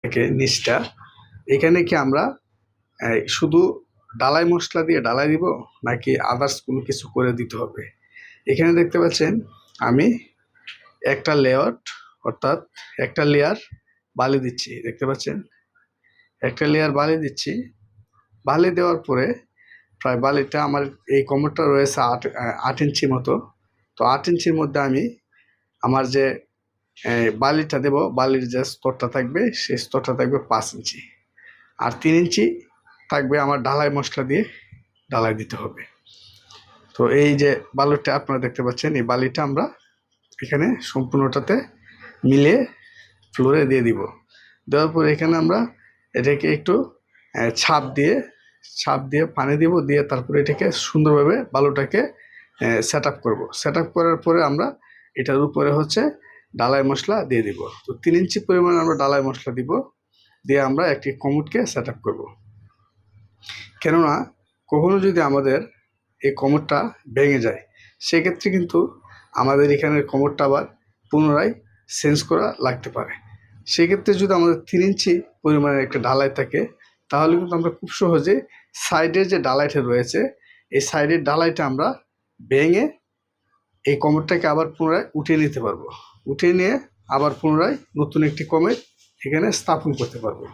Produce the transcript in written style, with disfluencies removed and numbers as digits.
থেকে নিচটা এখানে কি আমরা শুধু ডালাই মশলা দিয়ে ডালাই দিব নাকি আদার্স কোনো কিছু করে দিতে হবে? এখানে দেখতে পাচ্ছেন আমি একটা লেয়ার অর্থাৎ একটা লেয়ার বালি দিচ্ছি। দেখতে পাচ্ছেন একটা লেয়ার বালি দিচ্ছি। বালি দেওয়ার পরে প্রায় বালিটা আমার এই কোমরটা রয়েছে 8 ইঞ্চি মতো। তো 8 ইঞ্চির মধ্যে আমি আমার যে বালিটা দেব, বালির যে স্তরটা থাকবে সেই স্তরটা থাকবে 5 ইঞ্চি, আর 3 ইঞ্চি থাকবে আমার ঢালাই মশলা দিয়ে ঢালাই দিতে হবে। তো এই যে বালুটা আপনারা দেখতে পাচ্ছেন, এই বালিটা আমরা এখানে সম্পূর্ণটাতে মিলিয়ে ফ্লোরে দিয়ে দিব। দেওয়ার পর এখানে আমরা এটাকে একটু ছাপ দিয়ে পানি দিব, দিয়ে তারপরে এটাকে সুন্দরভাবে বালুটাকে সেট আপ করবো। সেট আপ করার পরে আমরা এটার উপরে হচ্ছে ডালাই মশলা দিয়ে দিব। তো 3 ইঞ্চি পরিমাণ আমরা ডালাই মশলা দিব, দিয়ে আমরা একটি কমোডকে সেট আপ করবো। কেননা কখনো যদি আমাদের এই কোমরটা ভেঙে যায়, সেক্ষেত্রে কিন্তু আমাদের এখানের কোমরটা আবার পুনরায় চেঞ্জ করা লাগতে পারে। সেক্ষেত্রে যদি আমাদের 3 ইঞ্চি পরিমাণের একটা ঢালাই থাকে, তাহলে কিন্তু আমরা খুব সহজে সাইডের যে ঢালাইটা রয়েছে, এই সাইডের ঢালাইটা আমরা ভেঙে এই কোমরটাকে আবার পুনরায় উঠিয়ে নিতে পারবো। উঠিয়ে নিয়ে আবার পুনরায় নতুন একটি কোমর এখানে স্থাপন করতে পারবো।